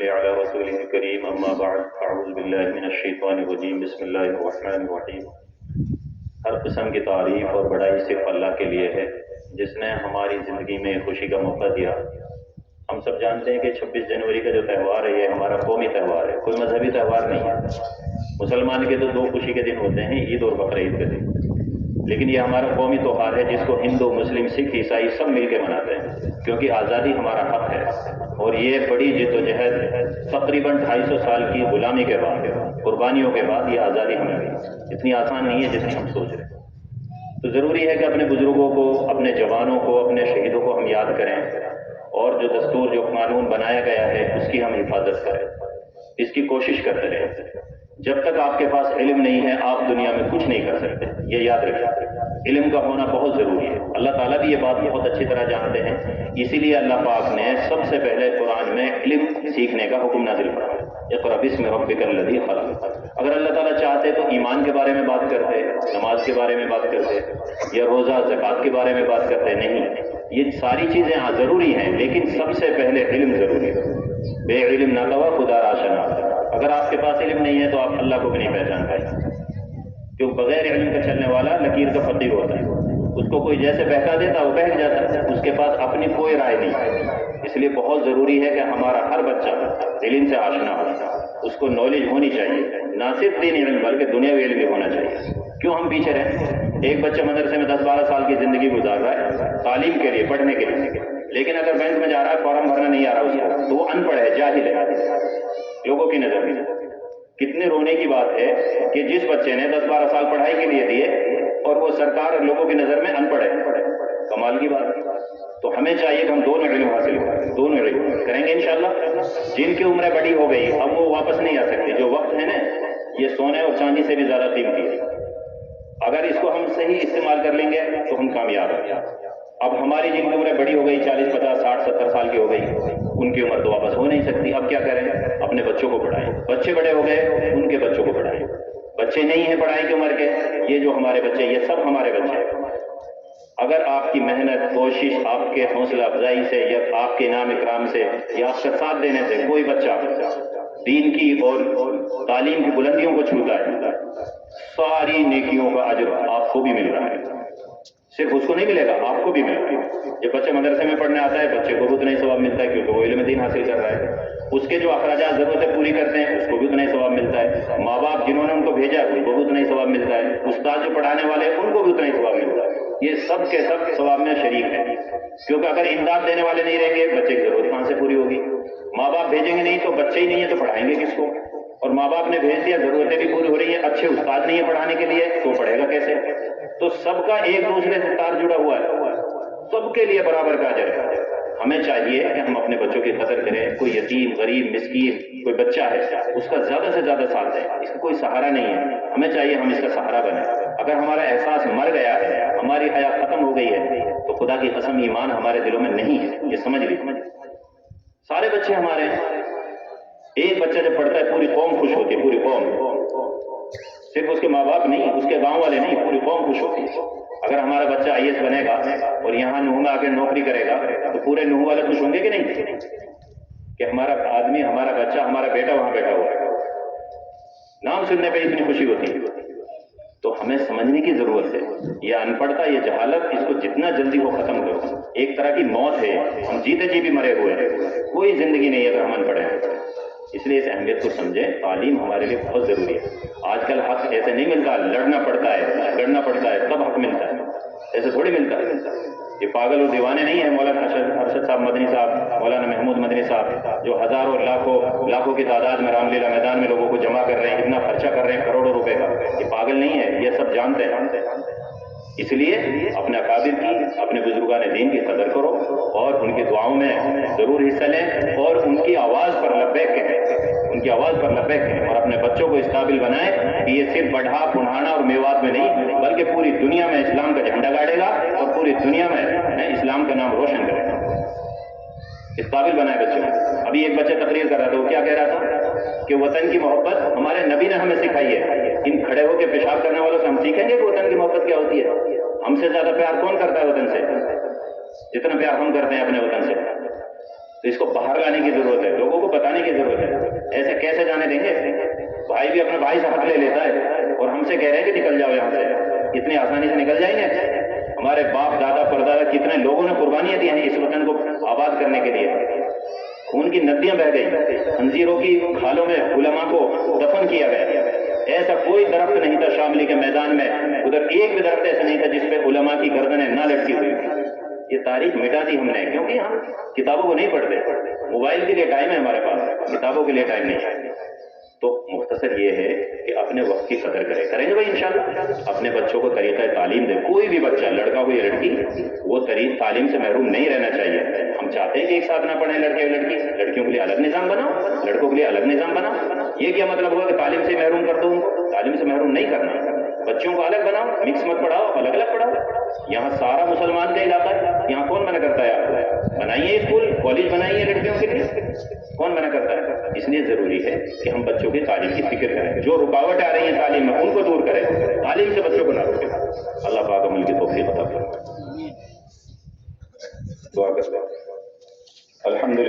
صل على رسوله الكريم اما بعد اعوذ باللہ من الشیطان الرجیم بسم اللہ الرحمن الرحیم۔ ہر قسم کی تعریف اور بڑائی صرف اللہ کے لیے ہے جس نے ہماری زندگی میں خوشی کا موقع دیا۔ ہم سب جانتے ہیں کہ 26 جنوری کا جو تہوار ہے یہ ہمارا قومی تہوار ہے، کوئی مذہبی تہوار نہیں ہے۔ مسلمان کے تو 2 خوشی کے دن ہوتے ہیں، عید اور بقرعید کے دن، لیکن یہ ہمارا قومی تہوار ہے جس کو ہندو، مسلم، سکھ، عیسائی سب مل کے مناتے ہیں، کیونکہ آزادی ہمارا حق ہے۔ اور یہ بڑی جدوجہد تقریباً 250 سال کی غلامی کے بعد، قربانیوں کے بعد یہ آزادی ہمیں ملی۔ اتنی آسان نہیں ہے جتنی ہم سوچ رہے ہیں۔ تو ضروری ہے کہ اپنے بزرگوں کو، اپنے جوانوں کو، اپنے شہیدوں کو ہم یاد کریں، اور جو دستور، جو قانون بنایا گیا ہے اس کی ہم حفاظت کریں، اس کی کوشش کرتے رہیں۔ جب تک آپ کے پاس علم نہیں ہے آپ دنیا میں کچھ نہیں کر سکتے، یہ یاد رکھیں۔ علم کا ہونا بہت ضروری ہے، اللہ تعالیٰ بھی یہ بات بہت اچھی طرح جانتے ہیں، اسی لیے اللہ پاک نے سب سے پہلے قرآن میں علم سیکھنے کا حکم نازل فرمایا، اقرأ باسم ربک الذی خلق۔ اگر اللہ تعالیٰ چاہتے تو ایمان کے بارے میں بات کرتے، نماز کے بارے میں بات کرتے، یا روزہ، زکوٰۃ کے بارے میں بات کرتے، نہیں، یہ ساری چیزیں ضروری ہیں، لیکن سب سے پہلے علم ضروری ہے۔ بے علم نہ کوا خدا را شناس۔ اگر آپ کے پاس علم نہیں ہے تو آپ اللہ کو بھی نہیں پہچان پائیں، کیوں بغیر علم کا چلنے والا لکیر کا فقیر ہوتا ہے، اس کو کوئی جیسے بہکا دیتا وہ بہک جاتا ہے، اس کے پاس اپنی کوئی رائے نہیں۔ اس لیے بہت ضروری ہے کہ ہمارا ہر بچہ علم سے آشنا ہو، اس کو نالج ہونی چاہیے، نہ صرف دینی علم بلکہ دنیاوی علم بھی ہونا چاہیے۔ کیوں ہم پیچھے رہیں؟ ایک بچہ مدرسے میں 10-12 سال کی زندگی گزار رہا ہے تعلیم کے لیے، پڑھنے کے لیے، لیکن اگر بینک میں جا رہا ہے فارم بھرنا نہیں آ رہا اس کو، تو وہ ان پڑھ ہے، جاہل ہے لوگوں کی نظر میں۔ کتنے رونے کی بات ہے کہ جس بچے نے 10-12 سال پڑھائی کے لیے دیے اور وہ سرکار اور لوگوں کی نظر میں ان پڑھ ہے، کمال کی بات ہے۔ تو ہمیں چاہیے کہ ہم دونوں علم حاصل کریں، دونوں علم کریں گے انشاءاللہ۔ جن کی عمریں بڑی ہو گئی اب وہ واپس نہیں آ سکتے، جو وقت ہے نا یہ سونے اور چاندی سے بھی زیادہ قیمتی ہے، اگر اس کو ہم صحیح استعمال کر لیں گے تو ہم کامیاب ہیں۔ اب ہماری جن کی عمریں بڑی ہو گئی، 40، 50، 60، 70 سال کی ہو گئی، ان کی عمر تو واپس ہو نہیں سکتی، اب کیا کریں؟ اپنے بچوں کو پڑھائیں۔ بچے بڑے ہو گئے ان کے بچوں کو پڑھائیں، بچے نہیں ہیں پڑھائی کی عمر کے، یہ جو ہمارے بچے، یہ سب ہمارے بچے ہیں۔ اگر آپ کی محنت، کوشش، آپ کے حوصلہ افزائی سے، یا آپ کے انعام اکرام سے، یا آپ کا ساتھ دینے سے کوئی بچہ دین کی اور تعلیم کی بلندیوں کو چھوتا ہے، ساری نیکیوں کا اجر آپ کو بھی مل رہا ہے، صرف اس کو نہیں ملے گا، آپ کو بھی ملے گا۔ جب بچہ مدرسے میں پڑھنے آتا ہے بچے کو بھی اتنا ہی ثواب ملتا ہے، کیونکہ وہ علم دین حاصل کر رہا ہے، اس کے جو اخراجات ضرورتیں پوری کرتے ہیں اس کو بھی اتنا ہی ثواب ملتا ہے، ماں باپ جنہوں نے ان کو بھیجا ان کو بھی اتنا ہی ثواب ملتا ہے، استاد جو پڑھانے والے ہیں ان کو بھی اتنا ہی ثواب ملتا ہے۔ یہ سب کے سب ثواب میں شریک ہے، کیونکہ اگر امداد دینے والے نہیں رہیں گے بچے کی ضرورت کہاں سے پوری ہوگی؟ ماں باپ بھیجیں گے نہیں تو بچے ہی نہیں ہے تو پڑھائیں گے کس کو؟ اور ماں باپ نے بھیج دیا، ضرورتیں بھی پوری ہو رہی ہیں، اچھے استاد نہیں ہے پڑھانے کے لیے تو پڑھے گا کیسے؟ تو سب کا ایک دوسرے سے تار جڑا ہوا ہے، سب کے لیے برابر کا اجر ہے۔ ہمیں چاہیے کہ ہم اپنے بچوں کی قدر کریں، کوئی یتیم، غریب، مسکین کوئی بچہ ہے اس کا زیادہ سے زیادہ ساتھ دیں، اس کا کوئی سہارا نہیں ہے، ہمیں چاہیے ہم اس کا سہارا بنیں۔ اگر ہمارا احساس مر گیا ہے، ہماری حیات ختم ہو گئی ہے، تو خدا کی قسم ایمان ہمارے دلوں میں نہیں ہے، یہ سمجھ لیجیے۔ سارے بچے ہمارے ہیں، ایک بچہ جب پڑھتا ہے پوری قوم خوش ہوتی ہے، پوری قوم، صرف اس کے ماں باپ نہیں، اس کے گاؤں والے نہیں، پوری قوم خوش ہوتی ہے۔ اگر ہمارا بچہ آئی ایس بنے گا اور یہاں نوح میں آ کے نوکری کرے گا تو پورے نوح والے خوش ہوں گے کہ نہیں، کہ ہمارا آدمی، ہمارا بچہ، ہمارا بیٹا وہاں بیٹھا ہوا ہے، نام سننے پہ اتنی خوشی ہوتی ہے۔ تو ہمیں سمجھنے کی ضرورت ہے، یہ ان پڑھتا، یہ جہالت، اس کو جتنا جلدی ہو ختم کرو۔ ایک طرح کی موت ہے، ہم جیتے جی بھی مرے ہوئے ہیں، کوئی زندگی نہیں ہے اگر ہم ان پڑھے ہیں۔ اس لیے اس اہمیت کو سمجھیں، تعلیم ہمارے لیے بہت ضروری ہے۔ آج کل حق ایسے نہیں ملتا، لڑنا پڑتا ہے، جھگڑنا پڑتا ہے تب حق ملتا ہے، ایسے تھوڑی ملتا ہے۔ یہ پاگل اور دیوانے نہیں ہیں مولانا ارشد صاحب مدنی صاحب، مولانا محمود مدنی صاحب، جو ہزاروں لاکھوں کی تعداد میں رام لیلا میدان میں لوگوں کو جمع کر رہے ہیں، اتنا خرچہ کر رہے ہیں کروڑوں روپے کا، یہ پاگل نہیں ہے، یہ سب جانتے ہیں۔ اس لیے اپنے اکابر کی، اپنے بزرگان دین کی قدر کرو اور ان کی دعاؤں میں ضرور حصہ لیں، اور ان کی آواز پر لبیک کہیں، ان کی آواز پر لبیک کہیں، اور اپنے بچوں کو اس قابل بنائیں کہ یہ صرف بڑھا پڑھانا اور میوات میں نہیں بلکہ پوری دنیا میں اسلام کا جھنڈا گاڑے گا اور پوری دنیا میں اسلام کا نام روشن کرے گا۔ اس قابل بنائے بچوں کو۔ ابھی ایک بچہ تقریر کر رہا تھا، وہ کیا کہہ رہا تھا کہ وطن کی محبت ہمارے نبی نے ہمیں سکھائی ہے، ان کھڑے ہو کے پیشاب کرنے والوں سے ہم سیکھیں گے کہ وطن کی محبت کیا ہوتی ہے۔ ہم سے زیادہ پیار کون کرتا ہے وطن سے؟ جتنا پیار ہم کرتے ہیں اپنے وطن سے۔ تو اس کو باہر لانے کی ضرورت ہے، لوگوں کو بتانے کی ضرورت بھائی بھی اپنے بھائی سے حق لے لیتا ہے اور ہم سے کہہ رہے ہیں کہ نکل جاؤ یہاں سے، اتنی آسانی سے نکل جائیں گے؟ ہمارے باپ دادا پردادا کتنے لوگوں نے قربانیاں دی ہیں اس وطن کو آباد کرنے کے لیے، خون کی ندیاں بہہ گئی، خنزیروں کی کھالوں میں علماء کو دفن کیا گیا، ایسا کوئی درخت نہیں تھا شاملی کے میدان میں، ادھر ایک بھی درخت ایسا نہیں تھا جس پہ علماء کی گردنیں نہ لٹکی ہوئی۔ یہ تاریخ مٹا دی ہم نے کیونکہ ہم کتابوں کو نہیں پڑھتے، موبائل کے لیے ٹائم ہے ہمارے پاس، کتابوں کے لیے ٹائم نہیں ہے۔ تو مختصر یہ ہے کہ اپنے وقت کی قدر کریں گے بھائی انشاءاللہ، اپنے بچوں کو طریقہ تعلیم دیں، کوئی بھی بچہ لڑکا ہو یا لڑکی وہ تعلیم سے محروم نہیں رہنا چاہیے۔ ہم چاہتے ہیں کہ ایک ساتھ نہ پڑھیں لڑکے اور لڑکی، لڑکیوں کے لیے الگ نظام بناؤ، لڑکوں کے لیے الگ نظام بناؤ۔ یہ کیا مطلب ہوا کہ تعلیم سے محروم کر دو؟ تعلیم سے محروم نہیں کرنا، بچوں کو الگ بناؤ، مکس مت پڑھاؤ، الگ الگ پڑھاؤ۔ یہاں سارا مسلمان کا علاقہ ہے، یہاں کون منع کرتا ہے؟ آپ بنائیے اسکول کالج بنائیے لڑکیوں کے لیے، کون منع کرتا ہے؟ اس لیے ضروری ہے کہ ہم بچوں کی تعلیم کی فکر کریں، جو رکاوٹ آ رہی ہیں تعلیم میں ان کو دور کریں، تعلیم سے بچوں کو نہ روکیں۔ اللہ پاک عمل کی توفیق عطا فرمائے۔ دعا کرتے ہیں۔